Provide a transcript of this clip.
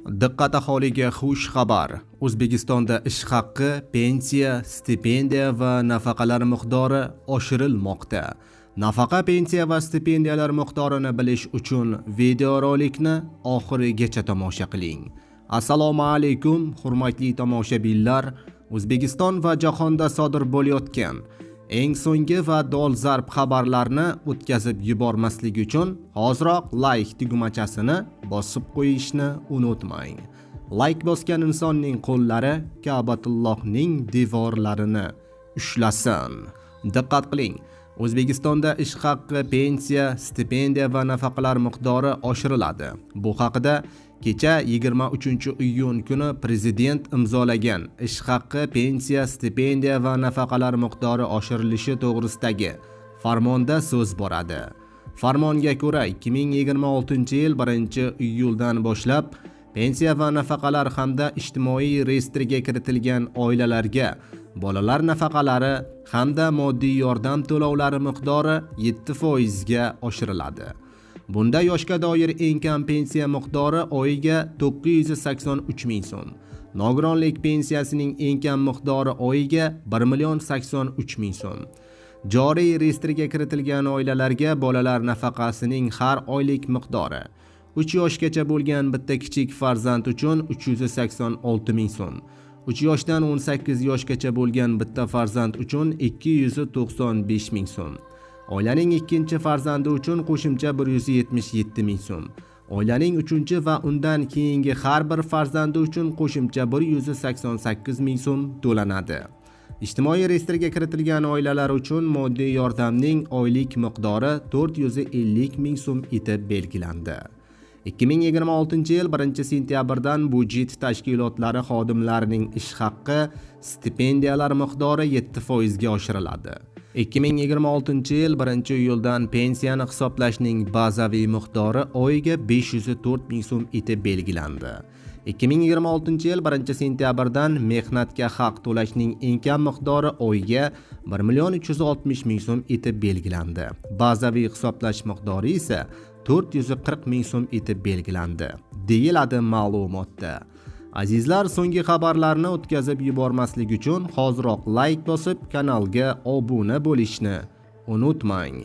Diqqat aholiga xush xabar. O'zbekistonda ish haqqi, pensiya, stipendiya va nafaqalar miqdori oshirilmoqda. Nafaqa, pensiya va stipendiyalar miqdorini bilish uchun videorolikni oxirigacha tomosha qiling. Assalomu alaykum, hurmatli tomoshabinlar. O'zbekiston va jahonda sodir bo'layotgan eng so'nggi va dolzarb xabarlarni o'tkazib yubormaslik uchun hoziroq like tugmachasini bosib qo'yishni unutmang. Like bosgan insonning qo'llari Ka'batullohning devorlarini ushlasin. Diqqat qiling. O'zbekistonda ish haqqi, pensiya, stipendiya va nafaqalar miqdori oshiriladi. Bu haqida kecha 23-iyun kuni prezident imzolagan ish haqqi, pensiya, stipendiya va nafaqalar miqdori oshirilishi to'g'risidagi farmonda so'z boradi. Farmonga ko'ra 2026-yil 1-iyuldan boshlab pensiya va nafaqalar hamda ijtimoiy reyestrga kiritilgan oilalarga bolalar nafaqalari hamda moddiy yordam to'lovlari miqdori 7% ga oshiriladi. Bunda yoshga doir eng kam pensiya miqdori oyiga 983 ming so'm, nogironlik pensiyasining eng kam miqdori oyiga 1,83 ming so'm. Joriy reyestrga kiritilgan oilalarga bolalar nafaqasining har oylik miqdori 3 yoshgacha bo'lgan bitta kichik farzand uchun 386 ming so'm, 3 yoshdan 18 yoshgacha bo'lgan bitta farzand uchun 295 ming so'm. Oilaning ikkinchi farzandi uchun qo'shimcha 177 ming so'm. Oilaning 3-chi va undan keyingi har bir farzandi uchun qo'shimcha 188 ming so'm to'lanadi. Ijtimoiy reyestrga kiritilgan oilalar uchun moddiy yordamning oylik miqdori 450 ming so'm etib belgilandi. 2026-yil 1-sentyabrdan budjet tashkilotlari xodimlarining ish haqqi, stipendiyalar miqdori 7% ga oshiriladi. 2026-yil 1-iyuldan pensiyani hisoblashning bazaviy miqdori oyiga 504 ming so'm etib belgilandi. 2026-yil 1-sentyabrdan mehnatga haq to'lashning eng kam miqdori oyiga 1,360 ming so'm etib belgilandi. Bazaviy hisoblash miqdori esa 440 ming so'm etib belgilandi, deyiladi ma'lumotda. Azizlar, so'nggi xabarlarni o'tkazib yubormaslik uchun hoziroq like bosib, kanalga obuna bo'lishni unutmang.